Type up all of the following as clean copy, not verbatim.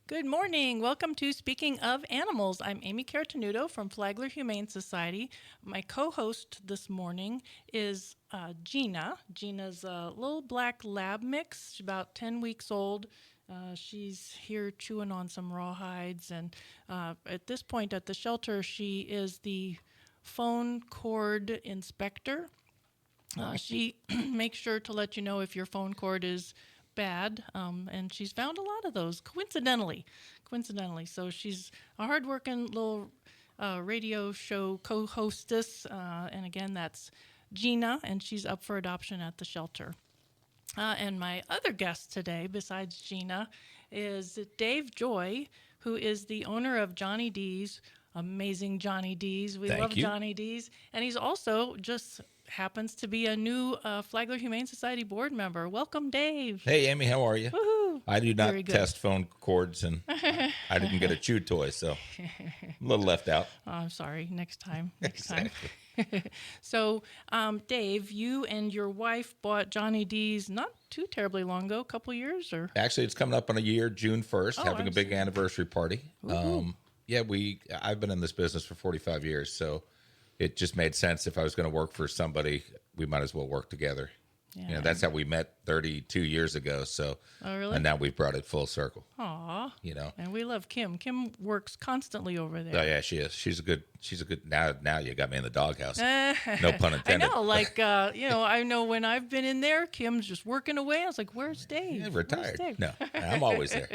Good morning. Welcome to Speaking of Animals. I'm Amy Cartenuto from Flagler Humane Society. My co-host this morning is Gina. Gina's a little black lab mix. She's about 10 weeks old. She's here chewing on some rawhides, and at this point at the shelter, she is the phone cord inspector. She makes sure to let you know if your phone cord is bad, and she's found a lot of those coincidentally. So she's a hardworking little radio show co-hostess, and again, that's Gina, and she's up for adoption at the shelter. And my other guest today, besides Gina, is Dave Joy, who is the owner of Johnny D's. Amazing Johnny D's. We love Johnny D's. And he's also just happens to be a new Flagler Humane Society board member. Welcome, Dave. Hey, Amy, how are you? Woohoo. I do not test phone cords, and I didn't get a chew toy, so a little left out. Oh, I'm sorry. Next time. So, Dave, you and your wife bought Johnny D's not too terribly long ago, a couple years? Or Actually, it's coming up on a year, June 1st, having a big anniversary party. I've been in this business for 45 years, so it just made sense if I was going to work for somebody, we might as well work together. Yeah. That's how we met 32 years ago. So, oh, really? And now we've brought it full circle. Aw. And we love Kim. Kim works constantly over there. Oh yeah, she is. She's a good. Now you got me in the doghouse. No pun intended. I know. I know when I've been in there, Kim's just working away. I was like, "Where's Dave? Yeah, retired." Dave? No, I'm always there.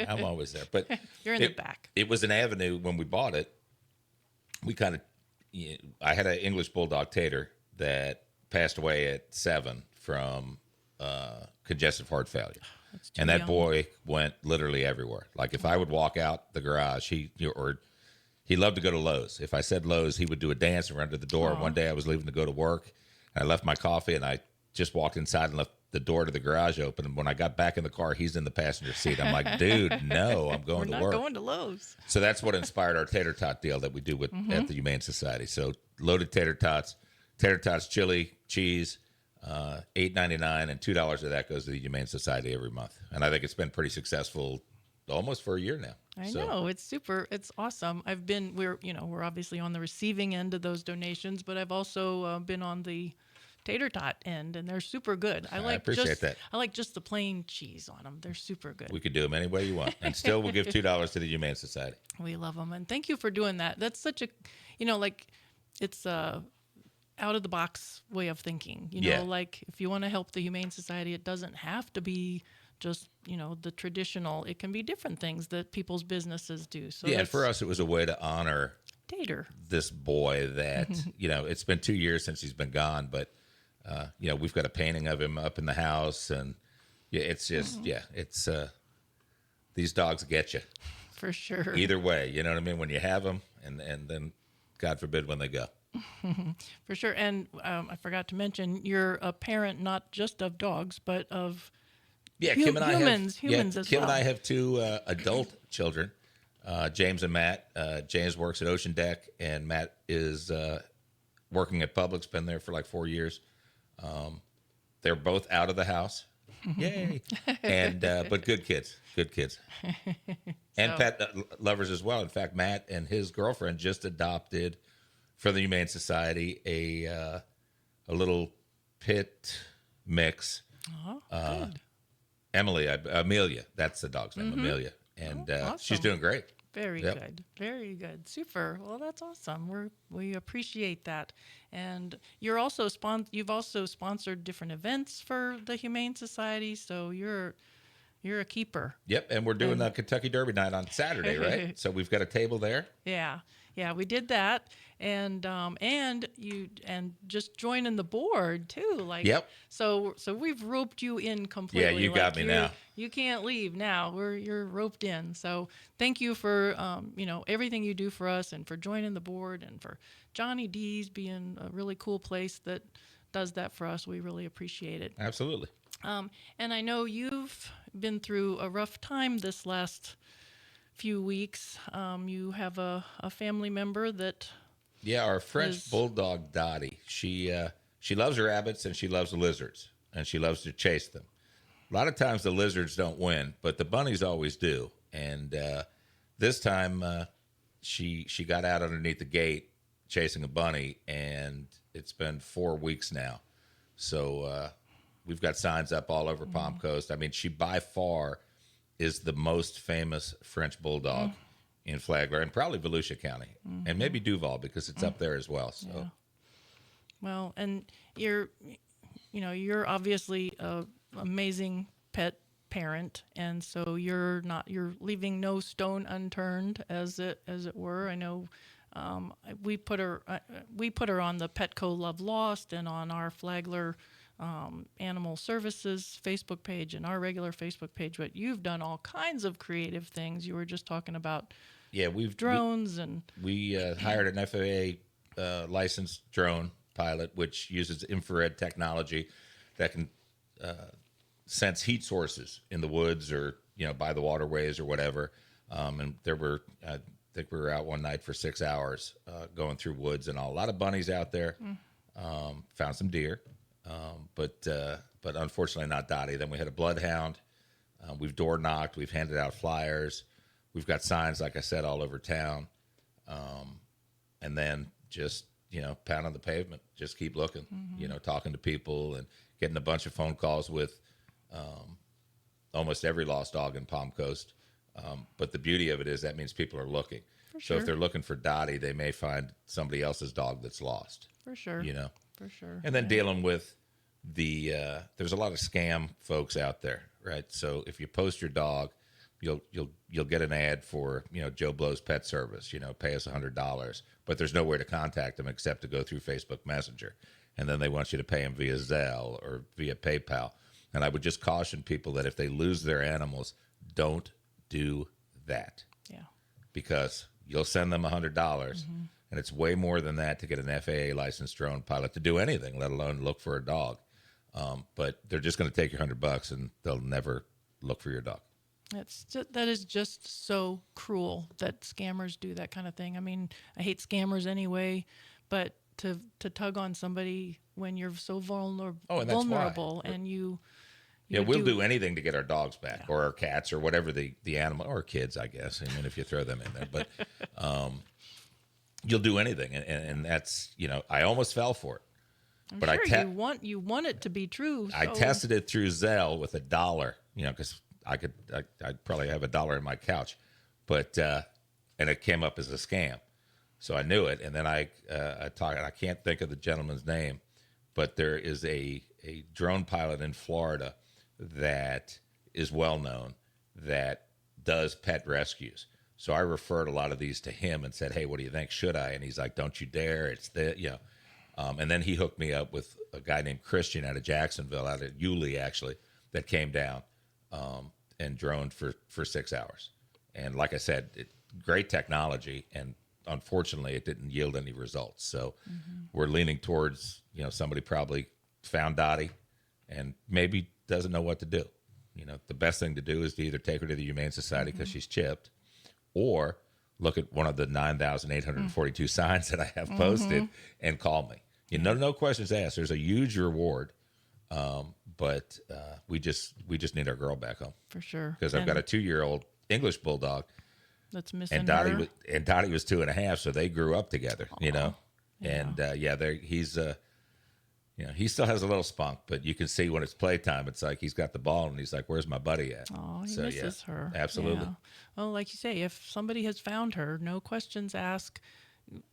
But you're in the back. It was an avenue when we bought it. We kind of. I had an English bulldog tater that passed away at 7 from congestive heart failure. And that boy went literally everywhere. Like if I would walk out the garage, he loved to go to Lowe's. If I said Lowe's, he would do a dance and run to the door. Aww. One day I was leaving to go to work, and I left my coffee, and I just walked inside and left the door to the garage open. And when I got back in the car, he's in the passenger seat. I'm like, dude, no, I'm going to work. We're not going to Lowe's. So that's what inspired our tater tot deal that we do at the Humane Society. So loaded tater tots, chili, cheese, $8.99, and $2 of that goes to the Humane Society every month. And I think it's been pretty successful almost for a year now. I know, it's super, it's awesome. We're obviously on the receiving end of those donations, but I've also been on the tater tot end, and they're super good. I appreciate that. I like just the plain cheese on them. They're super good. We could do them any way you want, and still we'll give $2 to the Humane Society. We love them, and thank you for doing that. That's such a, it's a out of the box way of thinking. Like if you want to help the Humane Society, it doesn't have to be just the traditional. It can be different things that people's businesses do. So and for us, it was a way to honor Tater, this boy that it's been 2 years since he's been gone, but we've got a painting of him up in the house, and it's just it's these dogs get you for sure. Either way, you know what I mean, when you have them, and then God forbid when they go. For sure. And I forgot to mention, you're a parent not just of dogs, but of Kim and humans as well. Kim and I have 2 adult children, James and Matt. James works at Ocean Deck, and Matt is working at Publix, been there for like 4 years. They're both out of the house. Yay. And but good kids. And pet lovers as well. In fact, Matt and his girlfriend just adopted for the Humane Society a little pit mix. Good. Amelia, that's the dog's name, Amelia. And awesome. She's doing great. Very good. Very good. Super. Well, that's awesome. We appreciate that. And you've also sponsored different events for the Humane Society, so you're a keeper. Yep, and we're doing the Kentucky Derby night on Saturday, right? So we've got a table there. Yeah, we did that, and just joining the board too. Yep. So we've roped you in completely. Yeah, you got me now. You can't leave now. You're roped in. So thank you for everything you do for us, and for joining the board, and for Johnny D's being a really cool place that does that for us. We really appreciate it. Absolutely. And I know you've been through a rough time this last few weeks. You have a family member that... Yeah, our French bulldog, Dottie. She loves rabbits, and she loves lizards, and she loves to chase them. A lot of times the lizards don't win, but the bunnies always do. And this time she got out underneath the gate chasing a bunny, and it's been 4 weeks now. So we've got signs up all over Palm Coast. I mean, she by far is the most famous French bulldog in Flagler and probably Volusia County, and maybe Duval because it's up there as well. So, Yeah. Well, and you're obviously a amazing pet parent, and so you're leaving no stone unturned, as it were. I know we put her on the Petco Love Lost and on our Flagler Animal Services Facebook page and our regular Facebook page. But you've done all kinds of creative things. You were just talking about yeah, drones and we hired an FAA licensed drone pilot, which uses infrared technology that can sense heat sources in the woods or by the waterways or whatever. And I think we were out one night for 6 hours going through woods and all. A lot of bunnies out there. Found some deer, but unfortunately not Dottie. Then we had a bloodhound. We've door knocked. We've handed out flyers. We've got signs, like I said, all over town. And then just pound on the pavement. Just keep looking. Talking to people and getting a bunch of phone calls with almost every lost dog in Palm Coast. But the beauty of it is that means people are looking. For So sure. if they're looking for Dottie, they may find somebody else's dog that's lost. For sure. For sure. And then dealing with there's a lot of scam folks out there, right? So if you post your dog, you'll get an ad for Joe Blow's Pet Service, pay us $100, but there's nowhere to contact them except to go through Facebook Messenger, and then they want you to pay them via Zelle or via PayPal. And I would just caution people that if they lose their animals, don't do that. Yeah. Because you'll send them $100, and it's way more than that to get an FAA licensed drone pilot to do anything, let alone look for a dog. But they're just going to take your $100, and they'll never look for your dog. That is just so cruel that scammers do that kind of thing. I mean, I hate scammers anyway, but to tug on somebody when you're so vulnerable, Oh, and that's vulnerable, why. and you Yeah, we'll do anything to get our dogs back, or our cats, or whatever the animal, or kids, I guess. I mean, if you throw them in there, but you'll do anything, and that's I almost fell for it. I'm sure you want it to be true. I tested it through Zelle with $1, because I'd probably have $1 in my couch, but and it came up as a scam, so I knew it. And then I can't think of the gentleman's name, but there is a drone pilot in Florida that is well known that does pet rescues. So I referred a lot of these to him and said, "Hey, what do you think? Should I?" And he's like, "Don't you dare! It's and then he hooked me up with a guy named Christian out of Jacksonville, out of Yulee actually, that came down and droned for 6 hours. And like I said, great technology, and unfortunately it didn't yield any results. So we're leaning towards, somebody probably found Dottie and maybe doesn't know what to do. The best thing to do is to either take her to the Humane Society because she's chipped, or look at one of the 9,842 signs that I have posted and call me. No questions asked. There's a huge reward. But we just need our girl back home For sure. because I've got a 2-year-old English bulldog, that's missing and her. Dottie was 2.5, so they grew up together. Yeah. And he's he still has a little spunk, but you can see when it's playtime, it's like he's got the ball and he's like, "Where's my buddy at?" Oh, he misses her. Absolutely. Yeah. Well, like you say, if somebody has found her, no questions asked.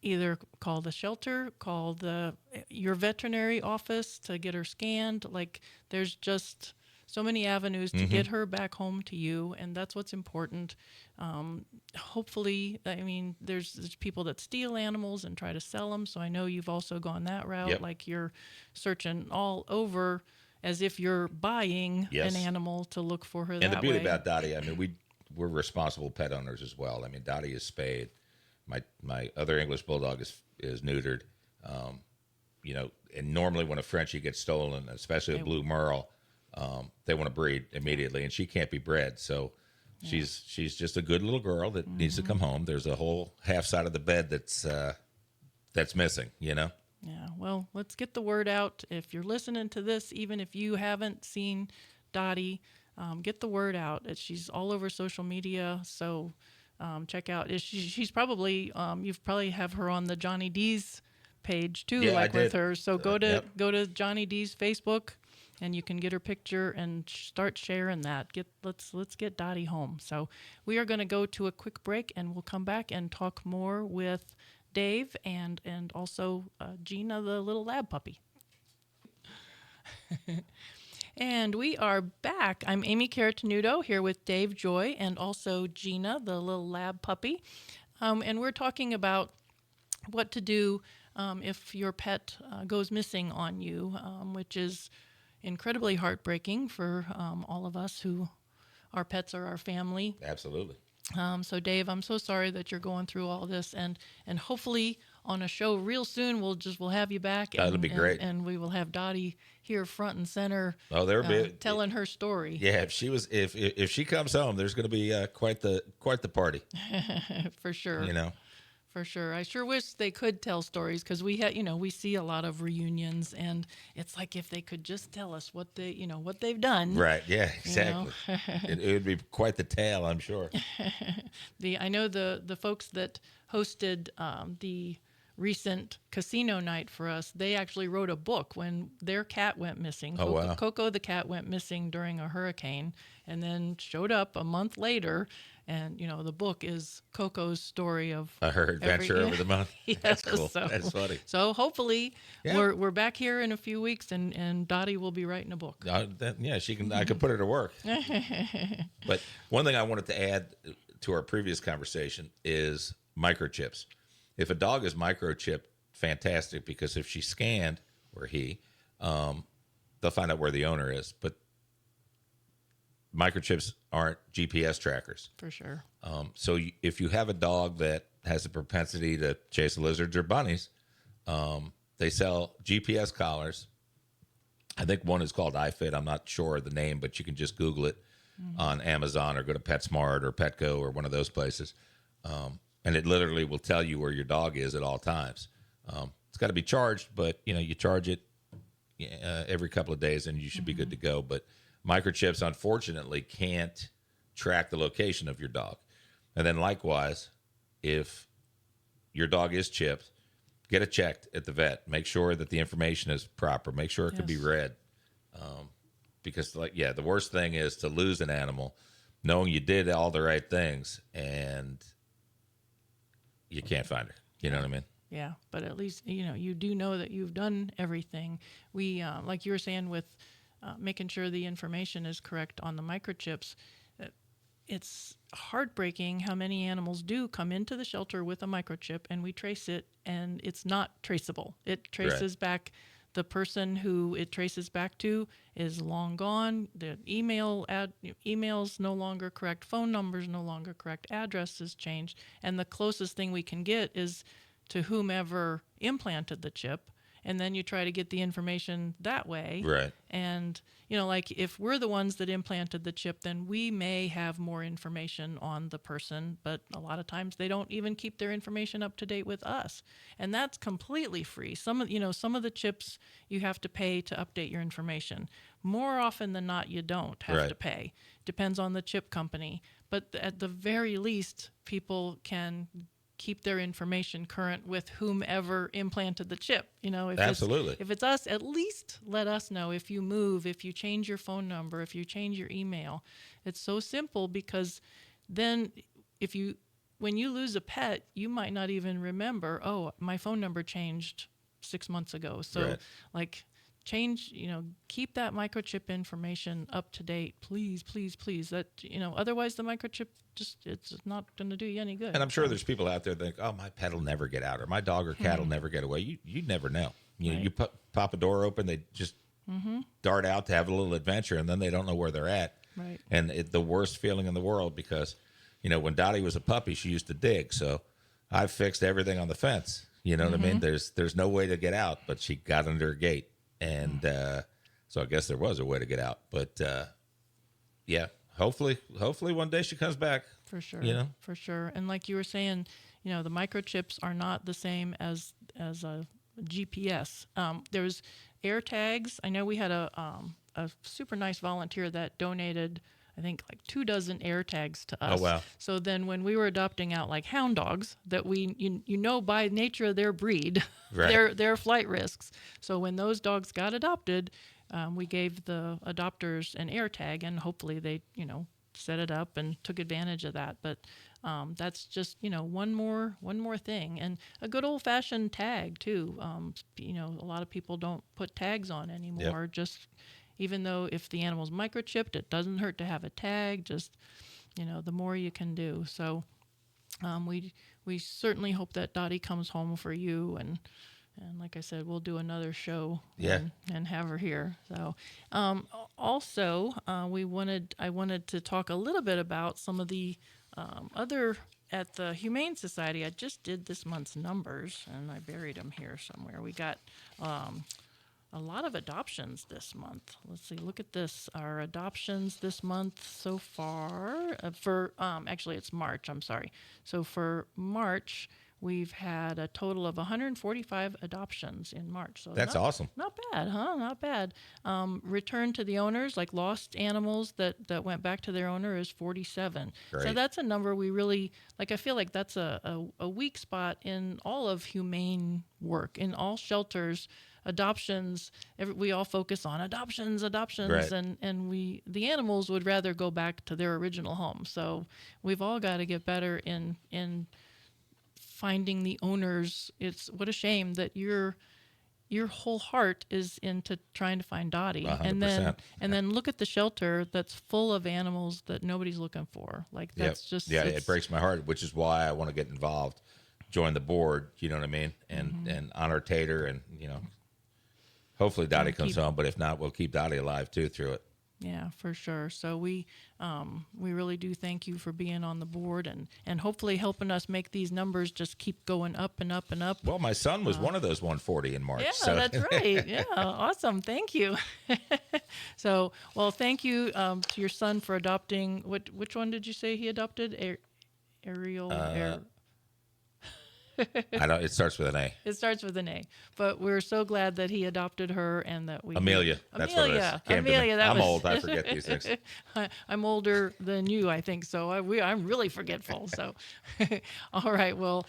Either call the shelter, call your veterinary office to get her scanned. Like, there's just so many avenues to get her back home to you, and that's what's important. Hopefully, I mean, there's people that steal animals and try to sell them, so I know you've also gone that route. Yep. Like, you're searching all over as if you're buying Yes. an animal to look for her. And the beauty about Dottie, I mean, we're responsible pet owners as well. I mean, Dottie is spayed. My other English bulldog is neutered. And normally when a Frenchie gets stolen, especially a blue merle, they want to breed immediately, and she can't be bred. So she's just a good little girl that needs to come home. There's a whole half side of the bed that's missing. Yeah, well, let's get the word out. If you're listening to this, even if you haven't seen Dottie, get the word out. She's all over social media, so check out. She's probably you've probably have her on the Johnny D's page too, Yeah, I like with did. her. So Yep. go to Johnny D's Facebook, and you can get her picture and start sharing that. Let's get Dottie home. So we are going to go to a quick break, and we'll come back and talk more with Dave and also Gina, the little lab puppy. And we are back. I'm Amy Caratanudo here with Dave Joy and also Gina, the little lab puppy. And we're talking about what to do if your pet goes missing on you, which is incredibly heartbreaking for all of us who our pets are our family. Absolutely. So Dave, I'm so sorry that you're going through all this, and hopefully on a show real soon we'll have you back, That'll be great. and we will have Dottie here front and center, Oh, there'll be telling her story. Yeah, if she comes home, there's going to be quite the party. For sure. You know. For sure. I sure wish they could tell stories because we see a lot of reunions, and it's like if they could just tell us what they've done. Right. Yeah. Exactly. It would be quite the tale, I'm sure. I know the folks that hosted the recent casino night for us. They actually wrote a book when their cat went missing. Oh, wow. Coco the cat went missing during a hurricane, and then showed up a month later. And the book is Coco's story of Her adventure over the month. Yeah, That's cool. so, That's funny. So hopefully Yeah. we're back here in a few weeks, and Dottie will be writing a book. She can. I could put her to work. But one thing I wanted to add to our previous conversation is microchips. If a dog is microchipped, fantastic, because if she's scanned, or he, they'll find out where the owner is. But microchips aren't GPS trackers. For sure. So if you have a dog that has a propensity to chase lizards or bunnies, they sell GPS collars. I think one is called iFit. I'm not sure of the name, but you can just Google it on Amazon or go to PetSmart or Petco or one of those places. And it literally will tell you where your dog is at all times. It's got to be charged, but you charge it every couple of days and you should be good to go. But microchips, unfortunately, can't track the location of your dog. And then likewise, if your dog is chipped, get it checked at the vet. Make sure that the information is proper. Make sure it can be read. Because, the worst thing is to lose an animal knowing you did all the right things and you can't find her. You know what I mean? Yeah, but at least you do know that you've done everything. We like you were saying with making sure the information is correct on the microchips. It's heartbreaking how many animals do come into the shelter with a microchip, and we trace it, and it's not traceable. It traces back. The person who it traces back to is long gone. The email's no longer correct. Phone number's no longer correct. Address has changed. And the closest thing we can get is to whomever implanted the chip. And then you try to get the information that way. Right. And, like if we're the ones that implanted the chip, then we may have more information on the person. But a lot of times they don't even keep their information up to date with us. And that's completely free. Some of the chips you have to pay to update your information. More often than not, you don't have to pay. Depends on the chip company. But at the very least, people can keep their information current with whomever implanted the chip. Absolutely. If it's us, at least let us know if you move, if you change your phone number, if you change your email. It's so simple because then when you lose a pet, you might not even remember, oh, my phone number changed 6 months ago. So keep that microchip information up to date, please, please, please. That otherwise the microchip it's not going to do you any good. And I'm sure there's people out there that think, oh, my pet will never get out, or my dog or cat will never get away. You never know. You pop a door open, they just dart out to have a little adventure, and then they don't know where they're at. Right. And the worst feeling in the world, because when Dottie was a puppy, she used to dig. So I fixed everything on the fence. You know what I mean? There's no way to get out, but she got under a gate. And so I guess there was a way to get out. But, hopefully one day she comes back. For sure. For sure. And like you were saying, the microchips are not the same as a GPS. There's air tags. I know we had a super nice volunteer that donated I think like 24 air tags to Oh, us. wow. So then when we were adopting out like hound dogs that you know by nature of their breed, Right. their flight risks. So when those dogs got adopted, we gave the adopters an air tag, and hopefully they set it up and took advantage of that. But that's just one more thing, and a good old fashioned tag too. A lot of people don't put tags on Yep. anymore. Just even though if the animal's microchipped, it doesn't hurt to have a tag. Just the more you can do. So we certainly hope that Dottie comes home for you, and like I said, we'll do another show Yeah. and have her here. So also I wanted to talk a little bit about some of the other at the Humane Society. I just did this month's numbers and I buried them here somewhere. We got a lot of adoptions this month. Let's see, look at this. Our adoptions this month so far for actually it's March, I'm sorry. So for March, we've had a total of 145 adoptions in March. So That's awesome. Not bad, huh? Not bad. Return to the owners, like lost animals that went back to their owner, is 47. Great. So that's a number we really, like, I feel like that's a weak spot in all of humane work, in all shelters. Adoptions, we all focus on adoptions, Right. and the animals would rather go back to their original home. So we've all got to get better in finding the owners. It's what a shame that your whole heart is into trying to find Dottie, 100%. and then look at the shelter that's full of animals that nobody's looking for. Like that's Yep. just Yeah, it breaks my heart, which is why I want to get involved, join the board. You know what I mean, and honor Tater, and hopefully Dottie comes home. But if not, we'll keep Dottie alive too through it. Yeah, for sure. So we really do thank you for being on the board and hopefully helping us make these numbers just keep going up and up and up. Well, my son was one of those 140 in March. Yeah, So. that's right. Yeah, awesome. Thank you. So, well, thank you to your son for adopting. Which one did you say he adopted? Ariel. I don't. It starts with an A. It starts with an A, but we're so glad that he adopted her and that we. Amelia. That's what it is. Came to me. Amelia. I'm old. I forget these things. I'm older than you, I think. So I'm really forgetful. So, all right. Well,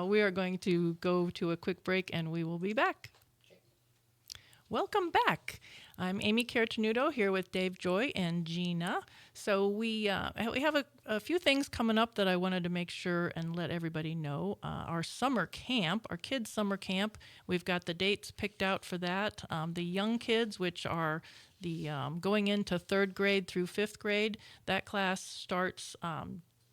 we are going to go to a quick break, and we will be back. Welcome back. I'm Amy Cartenuto here with Dave Joy and Gina. So we have a few things coming up that I wanted to make sure and let everybody know. Our summer camp, our kids' summer camp, we've got the dates picked out for that. The young kids, which are the going into 3rd grade through 5th grade, that class starts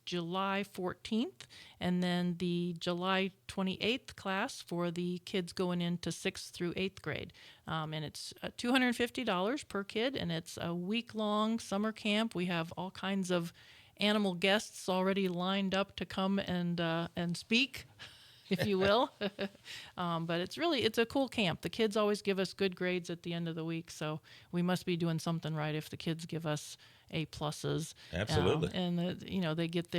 July 14th, and then the July 28th class for the kids going into 6th through 8th grade. And it's $250 per kid, and it's a week-long summer camp. We have all kinds of animal guests already lined up to come and speak, if you will. But it's a cool camp. The kids always give us good grades at the end of the week, so we must be doing something right if the kids give us A pluses. Absolutely. They get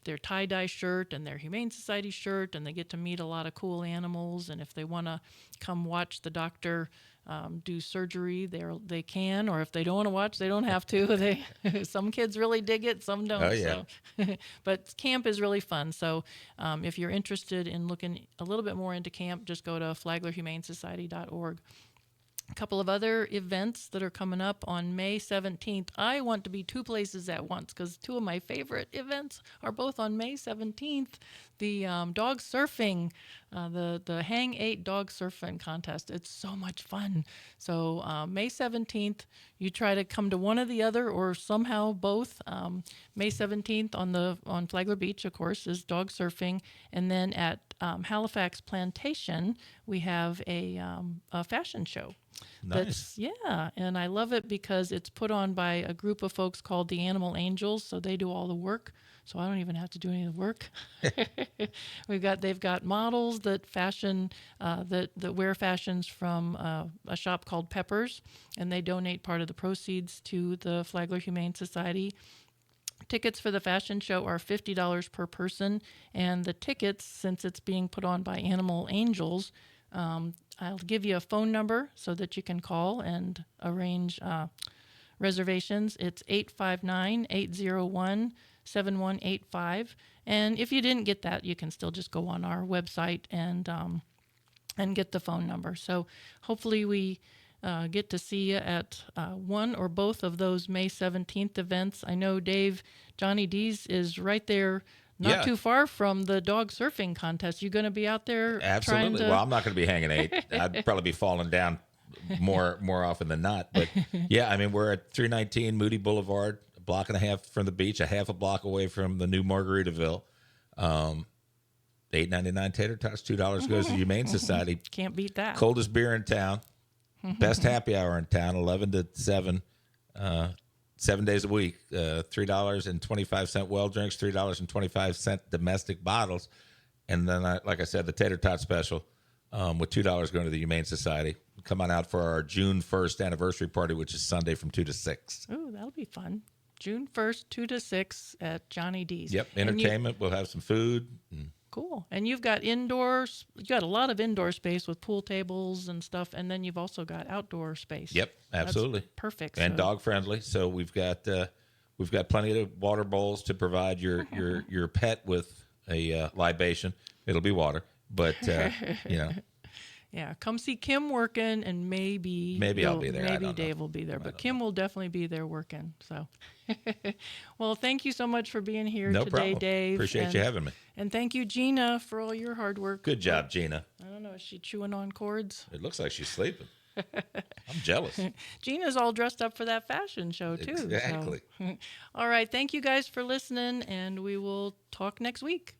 their tie-dye shirt and their Humane Society shirt, and they get to meet a lot of cool animals. And if they want to come watch the doctor do surgery, they can, or if they don't want to watch, they don't have to. Some kids really dig it, some don't. Oh, yeah. So. But camp is really fun. So if you're interested in looking a little bit more into camp, just go to flaglerhumanesociety.org. A couple of other events that are coming up on May 17th. I want to be 2 places at once because 2 of my favorite events are both on May 17th. The dog surfing, the Hang 8 dog surfing contest. It's so much fun. So May 17th, you try to come to one or the other or somehow both. May 17th on Flagler Beach, of course, is dog surfing. And then at Halifax Plantation, we have a fashion show. Nice. And I love it because it's put on by a group of folks called the Animal Angels, so they do all the work. So I don't even have to do any of the work. They've got models that fashion that wear fashions from a shop called Peppers, and they donate part of the proceeds to the Flagler Humane Society. Tickets for the fashion show are $50 per person, and the tickets, since it's being put on by Animal Angels, I'll give you a phone number so that you can call and arrange reservations, it's 859-801-7185. And if you didn't get that, you can still just go on our website and get the phone number. So hopefully we get to see you at one or both of those May 17th events. I know Johnny D's is right there, not Yeah. too far from the dog surfing contest. You going to be out there trying Absolutely. to... Well, I'm not going to be hanging 8. I'd probably be falling down more often than not. But yeah, I mean, we're at 319 Moody Boulevard, a block and a half from the beach, a half a block away from the new Margaritaville. $8.99 tater tots, $2 goes to the Humane Society. Can't beat that. Coldest beer in town, best happy hour in town, 11 to 7, 7 days a week. $3.25 well drinks, $3.25 domestic bottles, and then, like I said, the tater tot special with $2 going to the Humane Society. Come on out for our June 1st anniversary party, which is Sunday from 2 to 6. Oh, that'll be fun. June 1st, 2 to 6 at Johnny D's. Yep, entertainment. We'll have some food. Cool. And you've got indoors. You got a lot of indoor space with pool tables and stuff, and then you've also got outdoor space. Yep, absolutely. That's perfect. And so. dog friendly. So we've got plenty of water bowls to provide your pet with a libation. It'll be water, but Yeah, come see Kim working, and maybe I'll be there. Maybe Dave will be there, but Kim will definitely be there working. So, well, thank you so much for being here no today, problem. Dave. Appreciate you having me. And thank you, Gina, for all your hard work. Good job, Gina. I don't know, is she chewing on cords? It looks like she's sleeping. I'm jealous. Gina's all dressed up for that fashion show too. Exactly. So. All right, thank you guys for listening, and we will talk next week.